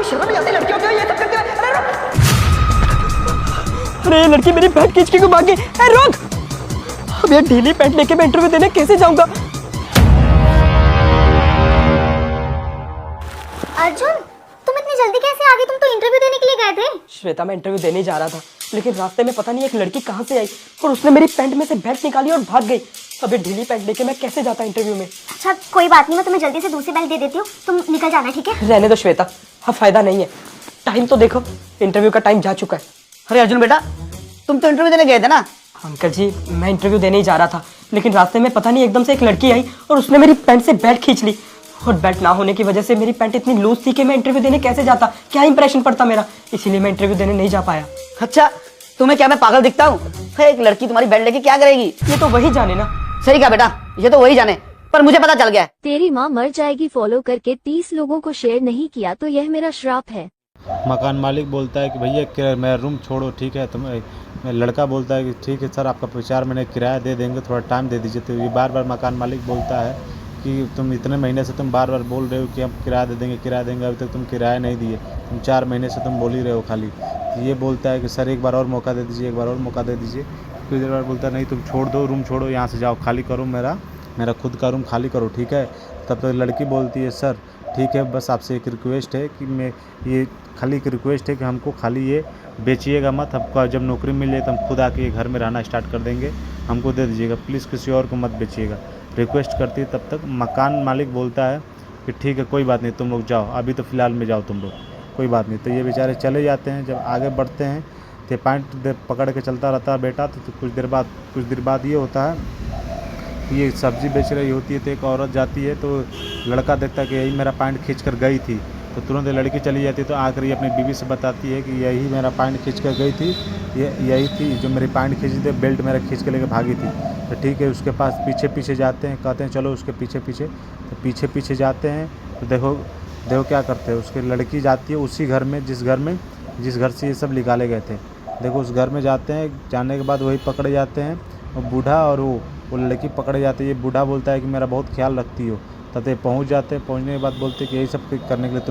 कोई शर्म नहीं आती लड़कियों को ये सब करते हुए? अरे रुक! अरे ये लड़की मेरी पैंट खींच के क्यों भाग गई? अरे रुक! अब ये ढीली पैंट लेके मैं इंटरव्यू देने कैसे जाऊंगा? अर्जुन, तुम इतनी जल्दी कैसे आ गए? तुम तो इंटरव्यू देने के लिए गए थे। श्वेता, मैं इंटरव्यू देने जा रहा था, लेकिन रास्ते में पता नहीं एक लड़की कहाँ से आई और उसने मेरी पैंट में से बेल्ट निकाली और भाग गई। अब ये ढीली पैंट लेके मैं कैसे जाता इंटरव्यू में? अच्छा कोई बात नहीं, मैं तुम्हें जल्दी से दूसरी बेल्ट दे देती हूँ, तुम निकल जाना, ठीक है? रहने दो श्वेता, अब फायदा नहीं है। टाइम तो देखो, इंटरव्यू का टाइम जा चुका है। अरे अर्जुन बेटा, तुम तो इंटरव्यू देने गए थे ना? अंकल जी, मैं इंटरव्यू देने ही जा रहा था, लेकिन रास्ते में पता नहीं एकदम से एक लड़की आई और उसने मेरी पैंट से बेल्ट खींच ली। और बेल्ट ना होने की वजह से मेरी पैंट इतनी लूज थी कि मैं इंटरव्यू देने कैसे जाता, क्या इंप्रेशन पड़ता मेरा, इसीलिए मैं इंटरव्यू देने नहीं जा पाया। अच्छा, तुम्हें क्या मैं पागल दिखता हूँ? एक लड़की तुम्हारी बेल्ट लेके क्या करेगी? ये तो वही जाने ना। सही कहा बेटा, ये तो वही जाने, पर मुझे पता चल गया है। तेरी माँ मर जाएगी फॉलो करके 30 लोगों को शेयर नहीं किया तो यह मेरा श्राप है। मकान मालिक बोलता है कि भैया मेरा रूम छोड़ो, ठीक है। मैं लड़का बोलता है कि ठीक है सर, आपका 4 महीने किराया दे देंगे, थोड़ा टाइम दे दीजिए। तो ये बार बार मकान मालिक बोलता है कि तुम इतने महीने से तुम बार बार बोल रहे हो कि हम किराया दे देंगे, अभी तक तुम किराया नहीं दिए, तुम 4 महीने से तुम बोल ही रहे हो खाली। ये बोलता है कि सर एक बार और मौका दे दीजिए, एक बार और मौका दे दीजिए। फिर देर बार बोलता है नहीं तुम छोड़ दो, रूम छोड़ो, यहाँ से जाओ, खाली करो, मेरा खुद का रूम खाली करो, ठीक है। तब तक लड़की बोलती है सर ठीक है, बस आपसे एक रिक्वेस्ट है कि मैं ये खाली एक रिक्वेस्ट है कि हमको खाली ये बेचिएगा मत, हमको जब नौकरी मिल जाए तो हम खुद आके घर में रहना स्टार्ट कर देंगे, हमको दे दीजिएगा, प्लीज़ किसी और को मत बेचिएगा, रिक्वेस्ट करती है। तब तक मकान मालिक बोलता है कि ठीक है कोई बात नहीं, तुम लोग जाओ, अभी तो फ़िलहाल में जाओ तुम लोग, कोई बात नहीं। तो ये बेचारे चले जाते हैं। जब आगे बढ़ते हैं तो पैंट पकड़ के चलता रहता है बेटा। तो कुछ देर बाद ये होता है कि ये सब्ज़ी बेच रही होती है, तो एक औरत जाती है, तो लड़का देखता है कि यही मेरा पैंट खींच कर गई थी। तो तुरंत लड़की चली जाती है, तो आकर ये अपनी बीवी से बताती है कि यही मेरा पैंट खींच कर गई थी, यही थी जो मेरी पैंट खींची थी, बेल्ट मेरा खींच के लेकर भागी थी। तो ठीक है, उसके पास पीछे जाते हैं, कहते हैं चलो उसके पीछे। तो पीछे जाते हैं, तो देखो क्या करते हैं, उसकी लड़की जाती है उसी घर में जिस घर से ये सब निकाले गए थे। देखो उस घर में जाते हैं, जाने के बाद वही पकड़े जाते हैं, और बूढ़ा और वो लड़की पकड़े जाती है। ये बूढ़ा बोलता है कि मेरा बहुत ख्याल रखती हो। तब पहुँच जाते हैं, पहुँचने के बाद बोलते हैं कि यही सब करने के लिए तुम